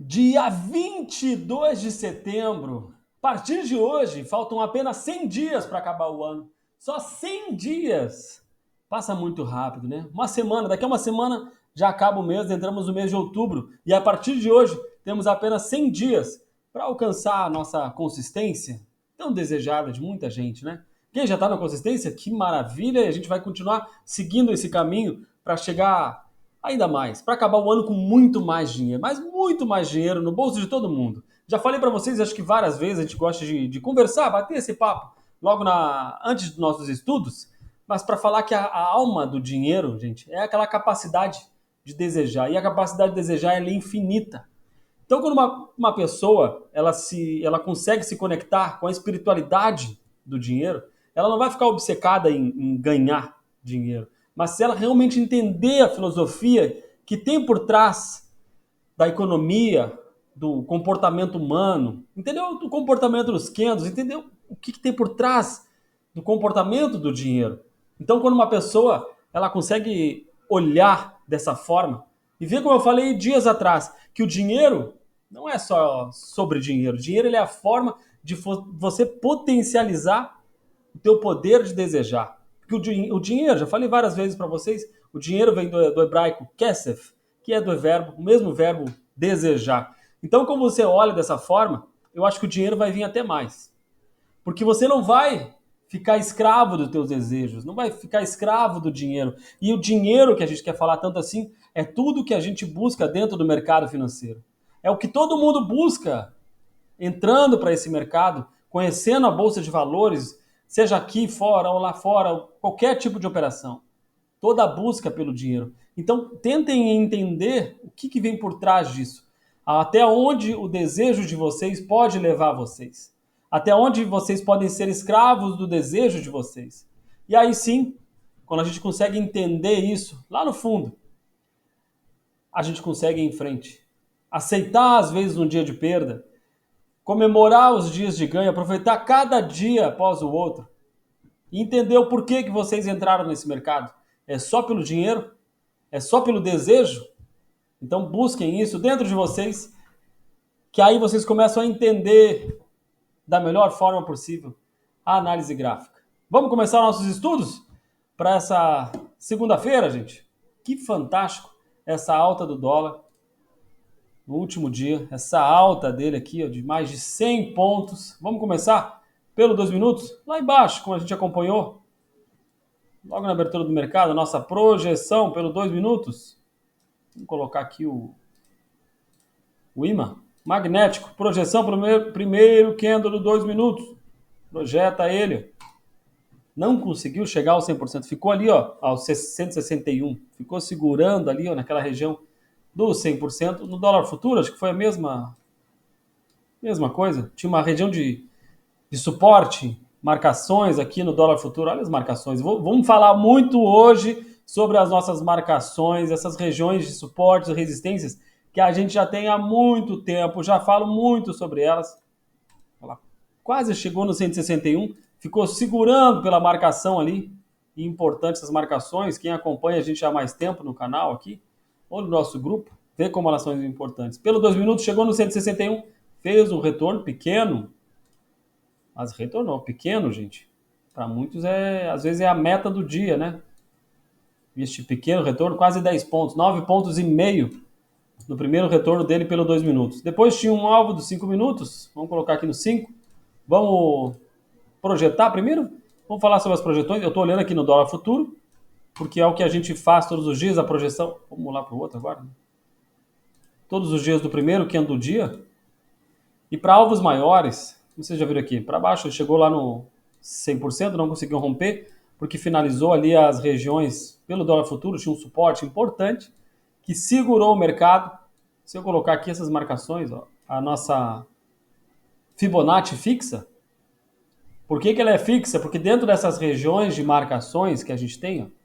Dia 22 de setembro. A partir de hoje, faltam apenas 100 dias para acabar o ano. Só 100 dias. Passa muito rápido, né? Uma semana, daqui a uma semana já acaba o mês, entramos no mês de outubro. E a partir de hoje, temos apenas 100 dias para alcançar a nossa consistência, tão desejada de muita gente, né? Quem já está na consistência, que maravilha! E a gente vai continuar seguindo esse caminho para chegar ainda mais, para acabar o ano com muito mais dinheiro, mas muito mais dinheiro no bolso de todo mundo. Já falei para vocês, acho que várias vezes a gente gosta de conversar, bater esse papo logo antes dos nossos estudos, mas para falar que a alma do dinheiro, gente, é aquela capacidade de desejar, e a capacidade de desejar ela é infinita. Então, quando uma pessoa ela consegue se conectar com a espiritualidade do dinheiro, ela não vai ficar obcecada em ganhar dinheiro. Mas se ela realmente entender a filosofia que tem por trás da economia, do comportamento humano, entendeu? Do comportamento dos candles, entendeu? O que tem por trás do comportamento do dinheiro. Então, quando uma pessoa ela consegue olhar dessa forma e ver, como eu falei dias atrás, que o dinheiro não é só sobre dinheiro. O dinheiro ele é a forma de você potencializar o teu poder de desejar. Porque o dinheiro, já falei várias vezes para vocês, o dinheiro vem do hebraico kesef, que é o mesmo verbo desejar. Então, como você olha dessa forma, eu acho que o dinheiro vai vir até mais. Porque você não vai ficar escravo dos teus desejos, não vai ficar escravo do dinheiro. E o dinheiro que a gente quer falar tanto assim é tudo que a gente busca dentro do mercado financeiro. É o que todo mundo busca entrando para esse mercado, conhecendo a bolsa de valores, seja aqui fora ou lá fora, qualquer tipo de operação. Toda a busca pelo dinheiro. Então, tentem entender o que vem por trás disso. Até onde o desejo de vocês pode levar vocês. Até onde vocês podem ser escravos do desejo de vocês. E aí sim, quando a gente consegue entender isso lá no fundo, a gente consegue ir em frente. Aceitar, às vezes, um dia de perda, comemorar os dias de ganho, aproveitar cada dia após o outro e entender o porquê que vocês entraram nesse mercado. É só pelo dinheiro? É só pelo desejo? Então busquem isso dentro de vocês, que aí vocês começam a entender da melhor forma possível a análise gráfica. Vamos começar nossos estudos para essa segunda-feira, gente? Que fantástico essa alta do dólar no último dia, essa alta dele aqui, ó, de mais de 100 pontos. Vamos começar pelo 2 minutos? Lá embaixo, como a gente acompanhou, logo na abertura do mercado, a nossa projeção pelo 2 minutos. Vamos colocar aqui o imã. Magnético, projeção primeiro candle do 2 minutos. Projeta ele. Não conseguiu chegar aos 100%. Ficou ali, ó, aos 161. Ficou segurando ali, ó, naquela região do 100%. No dólar futuro, acho que foi a mesma coisa. Tinha uma região de suporte, marcações aqui no dólar futuro. Olha as marcações. Vamos falar muito hoje sobre as nossas marcações, essas regiões de suportes e resistências que a gente já tem há muito tempo. Já falo muito sobre elas. Olha lá. Quase chegou no 161, ficou segurando pela marcação ali. E importante essas marcações. Quem acompanha a gente há mais tempo no canal aqui, ou no nosso grupo, vê como elas são importantes. Pelo 2 minutos, chegou no 161, fez um retorno pequeno, mas retornou. Pequeno, gente, para muitos às vezes é a meta do dia, né? Este pequeno retorno, quase 10 pontos, 9 pontos e meio no primeiro retorno dele pelo 2 minutos. Depois tinha um alvo dos 5 minutos, vamos colocar aqui no 5. Vamos projetar primeiro? Vamos falar sobre as projeções. Eu estou olhando aqui no dólar futuro, porque é o que a gente faz todos os dias, a projeção. Vamos lá para o outro agora. Todos os dias do primeiro, que é do dia. E para alvos maiores, vocês já viram aqui, para baixo, ele chegou lá no 100%, não conseguiu romper, porque finalizou ali as regiões pelo dólar futuro, tinha um suporte importante que segurou o mercado. Se eu colocar aqui essas marcações, ó, a nossa Fibonacci fixa, por que ela é fixa? Porque dentro dessas regiões de marcações que a gente tem, ó,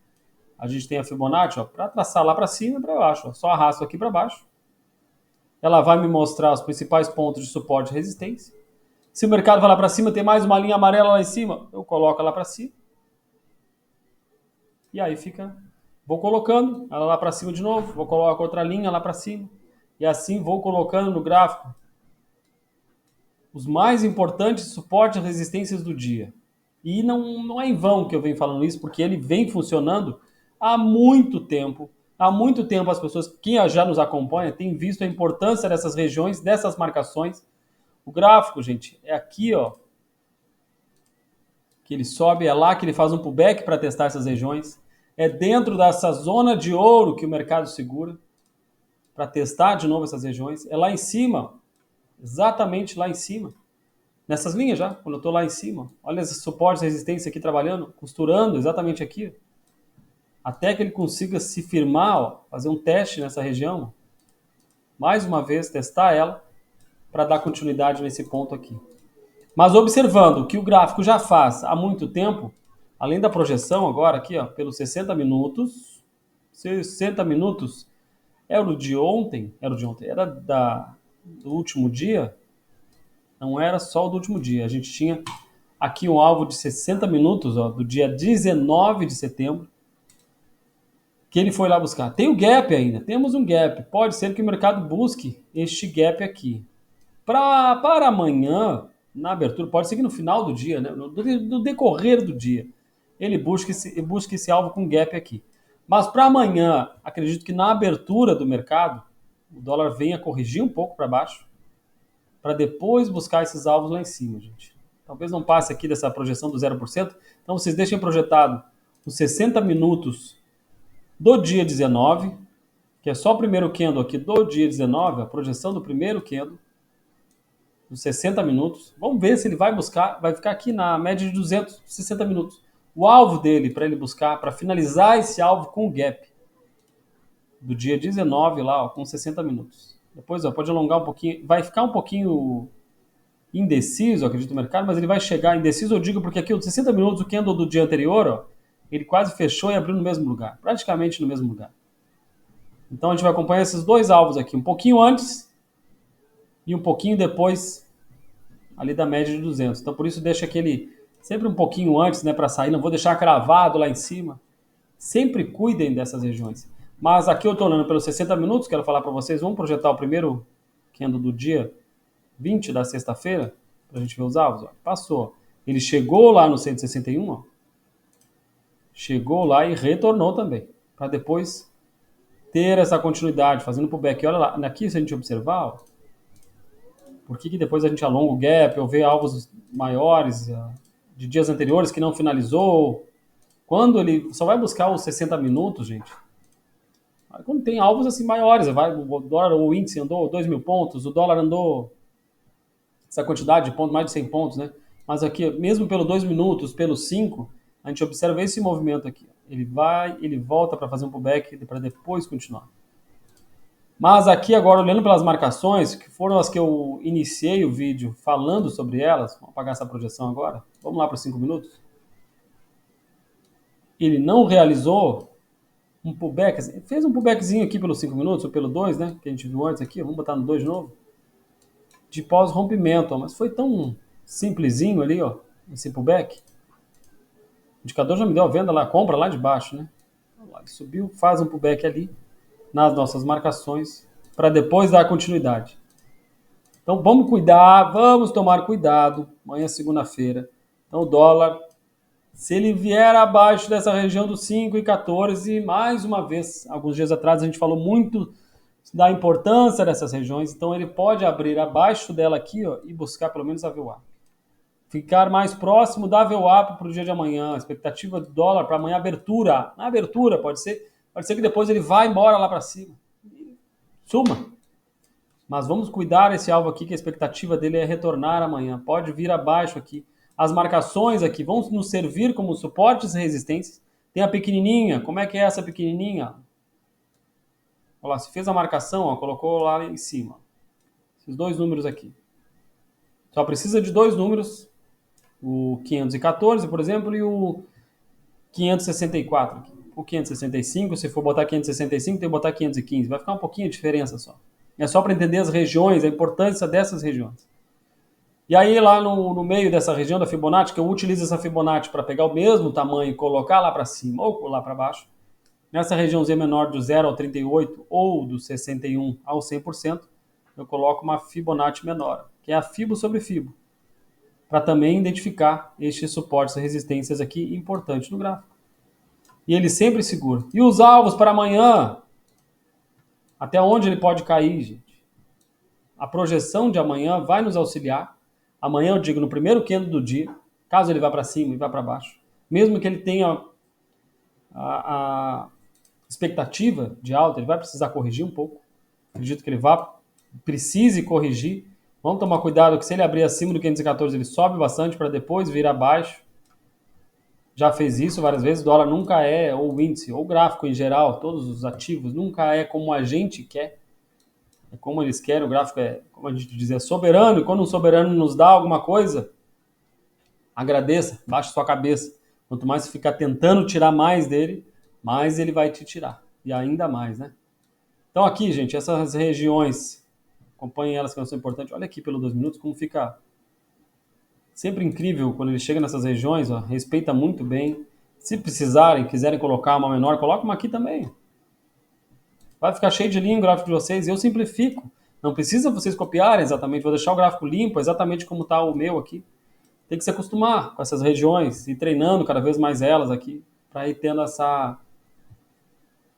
a gente tem a Fibonacci para traçar lá para cima e para baixo. Ó, só arrasto aqui para baixo. Ela vai me mostrar os principais pontos de suporte e resistência. Se o mercado vai lá para cima, tem mais uma linha amarela lá em cima, eu coloco ela para cima. E aí fica... Vou colocando ela lá para cima de novo, vou colocar outra linha lá para cima. E assim vou colocando no gráfico os mais importantes suportes e resistências do dia. E não é em vão que eu venho falando isso, porque ele vem funcionando há muito tempo. Há muito tempo as pessoas que já nos acompanham têm visto a importância dessas regiões, dessas marcações. O gráfico, gente, é aqui, ó, que ele sobe, é lá que ele faz um pullback para testar essas regiões. É dentro dessa zona de ouro que o mercado segura para testar de novo essas regiões. É lá em cima, exatamente lá em cima. Nessas linhas já, quando eu estou lá em cima. Olha esses suportes e resistência aqui trabalhando, costurando exatamente aqui. Até que ele consiga se firmar, ó, fazer um teste nessa região. Mais uma vez, testar ela para dar continuidade nesse ponto aqui. Mas observando o que o gráfico já faz há muito tempo, além da projeção agora aqui, ó, pelos 60 minutos, 60 minutos era o de ontem, era do último dia, não era só o do último dia. A gente tinha aqui um alvo de 60 minutos, ó, do dia 19 de setembro, que ele foi lá buscar. Tem o gap ainda, temos um gap. Pode ser que o mercado busque este gap aqui. Para amanhã, na abertura, pode ser que no final do dia, né, no decorrer do dia, ele busque esse alvo com gap aqui. Mas para amanhã, acredito que na abertura do mercado, o dólar venha corrigir um pouco para baixo, para depois buscar esses alvos lá em cima, gente. Talvez não passe aqui dessa projeção do 0%. Então vocês deixem projetado os 60 minutos do dia 19, que é só o primeiro candle aqui do dia 19, a projeção do primeiro candle, dos 60 minutos. Vamos ver se ele vai buscar, vai ficar aqui na média de 260 minutos. O alvo dele para ele buscar, para finalizar esse alvo com o gap do dia 19 lá, ó, com 60 minutos. Depois, ó, pode alongar um pouquinho, vai ficar um pouquinho indeciso, acredito, no mercado, mas ele vai chegar indeciso, eu digo, porque aqui os 60 minutos, o candle do dia anterior, ó, ele quase fechou e abriu no mesmo lugar, praticamente no mesmo lugar. Então a gente vai acompanhar esses dois alvos aqui, um pouquinho antes e um pouquinho depois ali da média de 200. Então por isso deixa aquele sempre um pouquinho antes, né, para sair, não vou deixar cravado lá em cima. Sempre cuidem dessas regiões. Mas aqui eu estou olhando pelos 60 minutos, quero falar para vocês, vamos projetar o primeiro candle do dia 20 da sexta-feira, para a gente ver os alvos. Ó. Passou. Ele chegou lá no 161, ó. Chegou lá e retornou também, para depois ter essa continuidade, fazendo pullback. Olha lá, aqui se a gente observar, ó, por que depois a gente alonga o gap, ou vê alvos maiores de dias anteriores que não finalizou. Quando ele só vai buscar os 60 minutos, gente, quando tem alvos assim maiores, o dólar, o índice andou 2 mil pontos, o dólar andou essa quantidade de pontos, mais de 100 pontos, né? Mas aqui, mesmo pelos 2 minutos, pelos 5, a gente observa esse movimento aqui. Ele vai, ele volta para fazer um pullback para depois continuar. Mas aqui agora, olhando pelas marcações, que foram as que eu iniciei o vídeo falando sobre elas, vamos apagar essa projeção agora, vamos lá para os 5 minutos. Ele não realizou um pullback, fez um pullbackzinho aqui pelos 5 minutos, ou pelo 2, né, que a gente viu antes aqui, vamos botar no 2 de novo, de pós-rompimento, mas foi tão simplesinho ali, ó, esse pullback. O indicador já me deu a venda lá, compra lá de baixo, né? Ele subiu, faz um pullback ali, nas nossas marcações, para depois dar continuidade. Então vamos cuidar, vamos tomar cuidado, amanhã é segunda-feira. Então o dólar, se ele vier abaixo dessa região dos 5,14, mais uma vez, alguns dias atrás a gente falou muito da importância dessas regiões, então ele pode abrir abaixo dela aqui, ó, e buscar pelo menos a VWAP. Ficar mais próximo da VWAP para o dia de amanhã, a expectativa do dólar para amanhã, abertura. Na abertura, pode ser que depois ele vá embora lá para cima. Suma. Mas vamos cuidar esse alvo aqui, que a expectativa dele é retornar amanhã. Pode vir abaixo aqui. As marcações aqui vão nos servir como suportes e resistências. Tem a pequenininha. Como é que é essa pequenininha? Olha lá, se fez a marcação, ó, colocou lá em cima. Esses dois números aqui. Só precisa de dois números. O 514, por exemplo, e o 564 aqui. O 565, se for botar 565, tem que botar 515. Vai ficar um pouquinho de diferença só. É só para entender as regiões, a importância dessas regiões. E aí lá no meio dessa região da Fibonacci, que eu utilizo essa Fibonacci para pegar o mesmo tamanho e colocar lá para cima ou lá para baixo, Nessa regiãozinha menor do 0 ao 38 ou do 61 ao 100%, eu coloco uma Fibonacci menor, que é a Fibo sobre Fibo, para também identificar estes suportes e resistências aqui importantes no gráfico. E ele sempre segura. E os alvos para amanhã? Até onde ele pode cair, gente? A projeção de amanhã vai nos auxiliar. Amanhã eu digo no primeiro candle do dia, caso ele vá para cima e vá para baixo. Mesmo que ele tenha a expectativa de alta, ele vai precisar corrigir um pouco. Acredito que ele precise corrigir. Vamos tomar cuidado que se ele abrir acima do 514, ele sobe bastante para depois vir abaixo. Já fez isso várias vezes. O dólar nunca é, ou o índice, ou o gráfico em geral, todos os ativos, nunca é como a gente quer. É como eles querem. O gráfico é, como a gente diz, é soberano. E quando um soberano nos dá alguma coisa, agradeça, baixe sua cabeça. Quanto mais você ficar tentando tirar mais dele, mais ele vai te tirar. E ainda mais, né? Então aqui, gente, essas regiões, acompanhem elas que são importantes. Olha aqui pelo 2 minutos como fica sempre incrível quando ele chega nessas regiões, ó, respeita muito bem. Se precisarem, quiserem colocar uma menor, coloca uma aqui também. Vai ficar cheio de linha o gráfico de vocês. Eu simplifico. Não precisa vocês copiarem exatamente. Vou deixar o gráfico limpo, exatamente como está o meu aqui. Tem que se acostumar com essas regiões e treinando cada vez mais elas aqui, para ir tendo essa...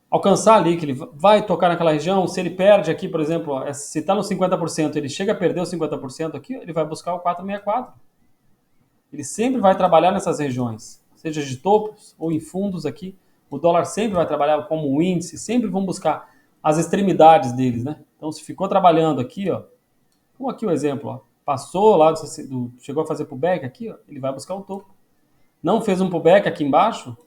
alcançar ali, que ele vai tocar naquela região. Se ele perde aqui, por exemplo, ó, se está no 50%, ele chega a perder os 50% aqui, ele vai buscar o 464. Ele sempre vai trabalhar nessas regiões, seja de topos ou em fundos aqui. O dólar sempre vai trabalhar como um índice, sempre vão buscar as extremidades deles, né? Então, se ficou trabalhando aqui, ó, como aqui o exemplo, ó, passou lá, chegou a fazer pullback aqui, ó, ele vai buscar o topo. Não fez um pullback aqui embaixo,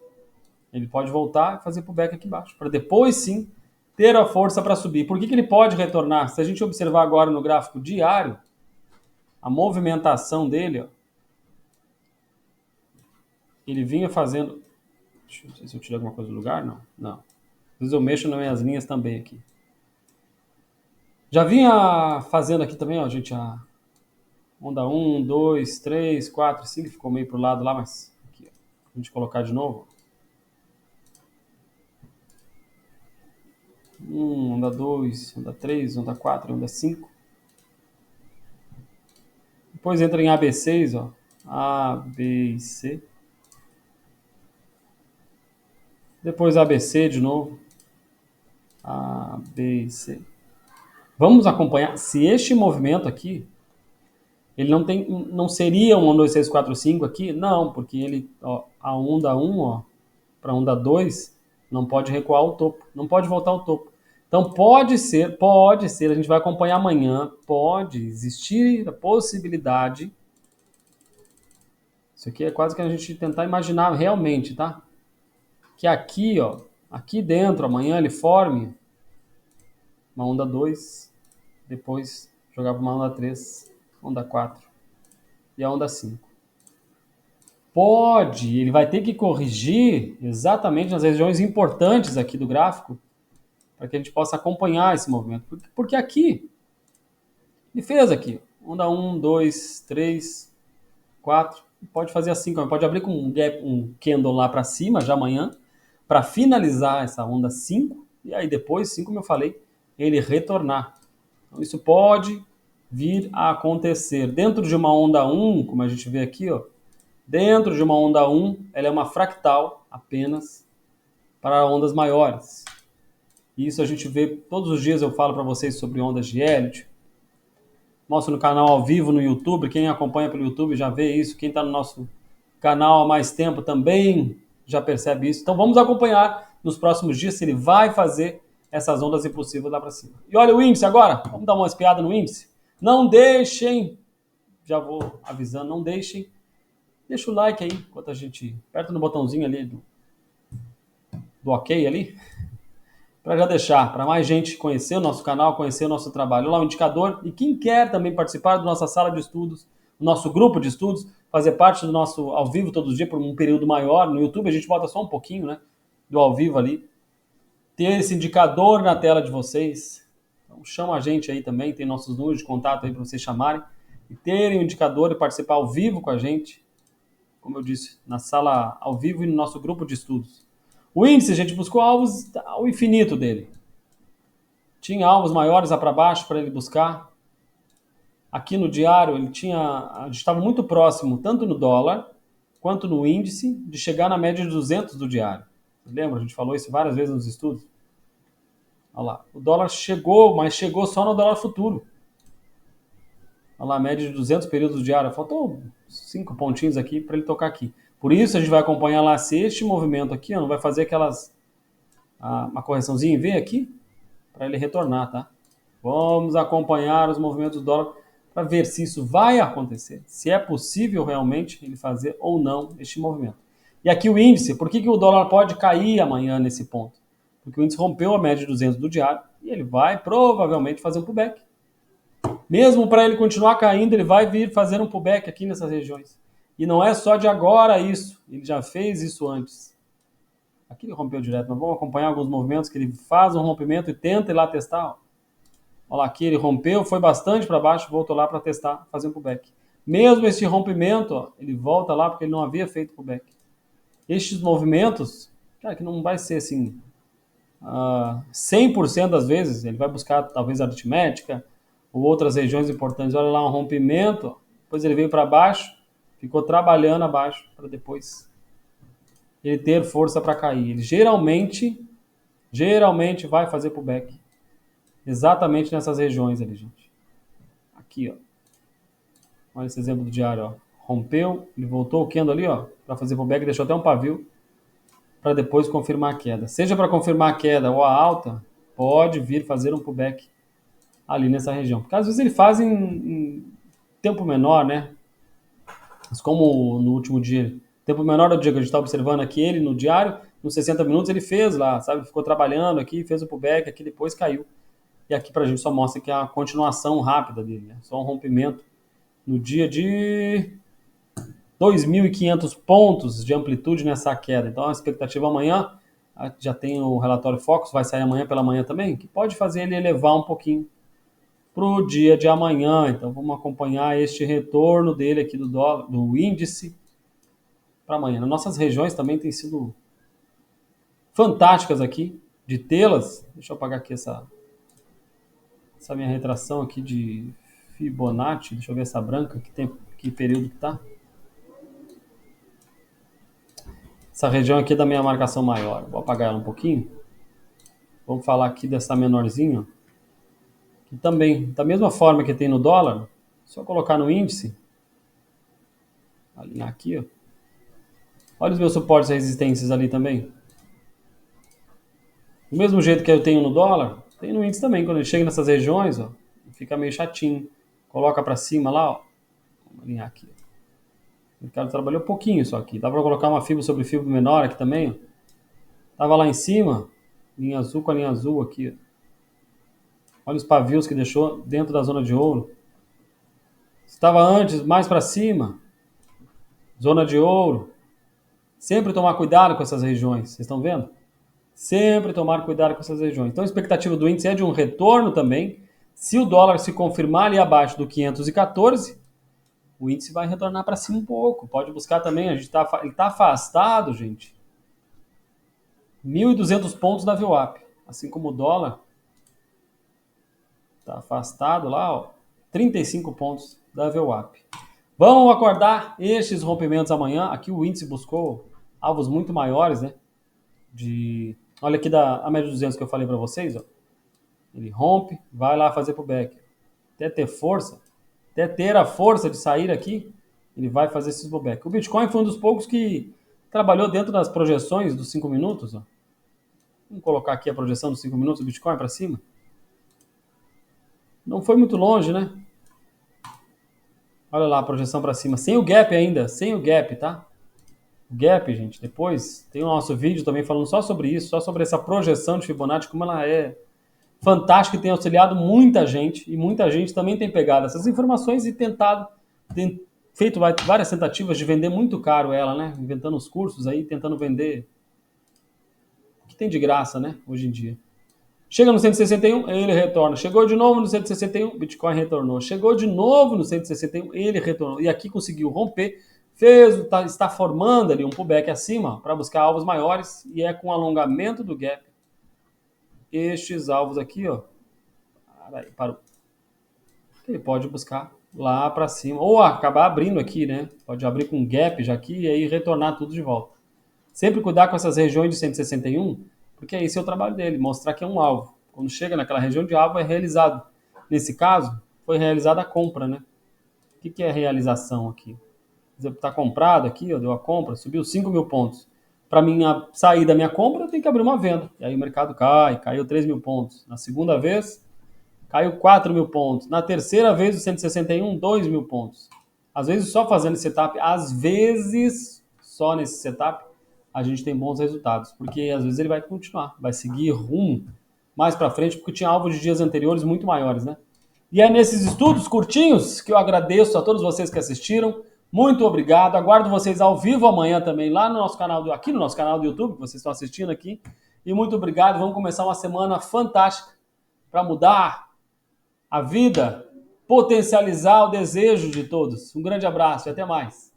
ele pode voltar e fazer pullback aqui embaixo, para depois sim ter a força para subir. Por que ele pode retornar? Se a gente observar agora no gráfico diário, a movimentação dele, ó, ele vinha fazendo... Deixa eu ver se eu tirei alguma coisa do lugar. Não. Às vezes eu mexo nas minhas linhas também aqui. Já vinha fazendo aqui também, ó, gente, a onda 1, 2, 3, 4, 5, ficou meio pro lado lá, mas aqui, ó, a gente colocar de novo. Onda 2, onda 3, onda 4, onda 5. Depois entra em AB6, ó. A, B e C. Depois ABC de novo. A, B e C. Vamos acompanhar. Se este movimento aqui, ele não seria um 1, 2, 3, 4, 5 aqui? Não, porque ele, ó, a onda 1, ó, para a onda 2, não pode recuar ao topo, não pode voltar ao topo. Então pode ser, a gente vai acompanhar amanhã, pode existir a possibilidade. Isso aqui é quase que a gente tentar imaginar realmente, tá? Que aqui, ó, aqui dentro, amanhã ele forme uma onda 2, depois jogar para uma onda 3, onda 4 e a onda 5. Ele vai ter que corrigir exatamente nas regiões importantes aqui do gráfico para que a gente possa acompanhar esse movimento. Porque aqui, ele fez aqui, onda 1, 2, 3, 4, pode fazer assim, pode abrir com um candle lá para cima já amanhã, para finalizar essa onda 5, e aí depois, 5, como eu falei, ele retornar. Então isso pode vir a acontecer. Dentro de uma onda 1, como a gente vê aqui, ó, dentro de uma onda 1, ela é uma fractal apenas para ondas maiores. Isso a gente vê todos os dias, eu falo para vocês sobre ondas de Elliott. Mostro no canal ao vivo no YouTube, quem acompanha pelo YouTube já vê isso, quem está no nosso canal há mais tempo também já percebe isso. Então vamos acompanhar nos próximos dias se ele vai fazer essas ondas impossíveis lá para cima. E olha o índice agora, vamos dar uma espiada no índice? Não deixem, já vou avisando, não deixem, deixa o like aí, enquanto a gente aperta no botãozinho ali do ok ali, para já deixar, para mais gente conhecer o nosso canal, conhecer o nosso trabalho. Lá o indicador, e quem quer também participar da nossa sala de estudos, do nosso grupo de estudos, fazer parte do nosso ao vivo todos os dias por um período maior, no YouTube a gente bota só um pouquinho, né, do ao vivo ali, ter esse indicador na tela de vocês, então chama a gente aí também, tem nossos números de contato aí para vocês chamarem, e terem o indicador e participar ao vivo com a gente, como eu disse, na sala ao vivo e no nosso grupo de estudos. O índice, a gente buscou alvos ao infinito dele. Tinha alvos maiores lá para baixo para ele buscar. Aqui no diário, a gente estava muito próximo, tanto no dólar quanto no índice, de chegar na média de 200 do diário. Lembra? A gente falou isso várias vezes nos estudos. Olha lá. O dólar chegou, mas chegou só no dólar futuro. Olha lá, a média de 200 períodos do diário. Faltou 5 pontinhos aqui para ele tocar aqui. Por isso, a gente vai acompanhar lá se este movimento aqui não vai fazer uma correçãozinha em V aqui, para ele retornar, tá? Vamos acompanhar os movimentos do dólar para ver se isso vai acontecer, se é possível realmente ele fazer ou não este movimento. E aqui o índice, por que o dólar pode cair amanhã nesse ponto? Porque o índice rompeu a média de 200 do diário e ele vai provavelmente fazer um pullback. Mesmo para ele continuar caindo, ele vai vir fazer um pullback aqui nessas regiões. E não é só de agora isso, ele já fez isso antes. Aqui ele rompeu direto, mas vamos acompanhar alguns movimentos que ele faz um rompimento e tenta ir lá testar. Ó. Olha lá, aqui ele rompeu, foi bastante para baixo, voltou lá para testar, fazer um pullback. Mesmo esse rompimento, ó, ele volta lá porque ele não havia feito pullback. Estes movimentos, cara, que não vai ser assim 100% das vezes, ele vai buscar talvez aritmética ou outras regiões importantes. Olha lá, um rompimento, ó, depois ele veio para baixo, ficou trabalhando abaixo para depois ele ter força para cair. Ele geralmente vai fazer pullback. Exatamente nessas regiões ali, gente. Aqui, ó. Olha esse exemplo do diário, ó. Rompeu, ele voltou o candle ali, ó, para fazer pullback, deixou até um pavio para depois confirmar a queda. Seja para confirmar a queda ou a alta, pode vir fazer um pullback ali nessa região. Porque às vezes ele faz em tempo menor, né? Mas como no último dia, tempo menor do dia que a gente está observando aqui, ele no diário, nos 60 minutos ele fez lá, sabe? Ficou trabalhando aqui, fez o pullback, aqui depois caiu. E aqui pra gente só mostra que é a continuação rápida dele, né? Só um rompimento no dia de 2.500 pontos de amplitude nessa queda. Então a expectativa amanhã, já tem o relatório Focus, vai sair amanhã pela manhã também, que pode fazer ele elevar um pouquinho para o dia de amanhã. Então vamos acompanhar este retorno dele aqui do dólar, do índice para amanhã. Nas nossas regiões também tem sido fantásticas aqui de tê-las. Deixa eu apagar aqui essa minha retração aqui de Fibonacci. Deixa eu ver essa branca, que período que tá. Essa região aqui é da minha marcação maior. Vou apagar ela um pouquinho. Vamos falar aqui dessa menorzinha. Que também, da mesma forma que tem no dólar, só colocar no índice. Alinhar aqui, ó. Olha os meus suportes e resistências ali também. Do mesmo jeito que eu tenho no dólar, tem no índice também. Quando ele chega nessas regiões, ó, fica meio chatinho. Coloca para cima lá, ó. Vamos alinhar aqui. O mercado trabalhou pouquinho só aqui. Dá para colocar uma fibra sobre fibra menor aqui também, ó. Tava lá em cima, linha azul com a linha azul aqui, ó. Olha os pavios que deixou dentro da zona de ouro. Estava antes, mais para cima, zona de ouro. Sempre tomar cuidado com essas regiões. Vocês estão vendo? Sempre tomar cuidado com essas regiões. Então a expectativa do índice é de um retorno também. Se o dólar se confirmar ali abaixo do 514, o índice vai retornar para cima um pouco. Pode buscar também, ele está afastado, gente. 1.200 pontos da VWAP. Assim como o dólar está afastado lá, ó, 35 pontos da VWAP. Vamos acordar estes rompimentos amanhã. Aqui o índice buscou alvos muito maiores, né? Olha aqui a média de 200 que eu falei para vocês, ó. Ele rompe, vai lá fazer pullback. Até ter força, até ter a força de sair aqui, ele vai fazer esses pullback. O Bitcoin foi um dos poucos que trabalhou dentro das projeções dos 5 minutos, ó. Vamos colocar aqui a projeção dos 5 minutos do Bitcoin para cima. Não foi muito longe, né? Olha lá a projeção para cima. Sem o gap ainda. Sem o gap, tá? O gap, gente, depois tem o nosso vídeo também falando só sobre isso. Só sobre essa projeção de Fibonacci, como ela é fantástica e tem auxiliado muita gente. E muita gente também tem pegado essas informações e tem feito várias tentativas de vender muito caro ela, né? Inventando os cursos aí, tentando vender o que tem de graça, né? Hoje em dia. Chega no 161, ele retorna. Chegou de novo no 161, Bitcoin retornou. Chegou de novo no 161, ele retornou. E aqui conseguiu romper, Está formando ali um pullback acima para buscar alvos maiores e é com alongamento do gap. Estes alvos aqui, ó. Parou. Ele pode buscar lá para cima ou acabar abrindo aqui, né? Pode abrir com gap já aqui e aí retornar tudo de volta. Sempre cuidar com essas regiões de 161, porque esse é o trabalho dele, mostrar que é um alvo. Quando chega naquela região de alvo, é realizado. Nesse caso, foi realizada a compra, né? O que é realização aqui? Está comprado aqui, ó, deu a compra, subiu 5 mil pontos. Para mim sair da minha compra, eu tenho que abrir uma venda. E aí o mercado caiu 3 mil pontos. Na segunda vez, caiu 4 mil pontos. Na terceira vez, o 161, 2 mil pontos. Às vezes, só fazendo esse setup, às vezes, só nesse setup, a gente tem bons resultados. Porque às vezes ele vai continuar, vai seguir rumo mais para frente, porque tinha alvos de dias anteriores muito maiores, né? E é nesses estudos curtinhos que eu agradeço a todos vocês que assistiram. Muito obrigado. Aguardo vocês ao vivo amanhã também, lá no nosso canal, aqui no nosso canal do YouTube, que vocês estão assistindo aqui. E muito obrigado. Vamos começar uma semana fantástica para mudar a vida, potencializar o desejo de todos. Um grande abraço e até mais.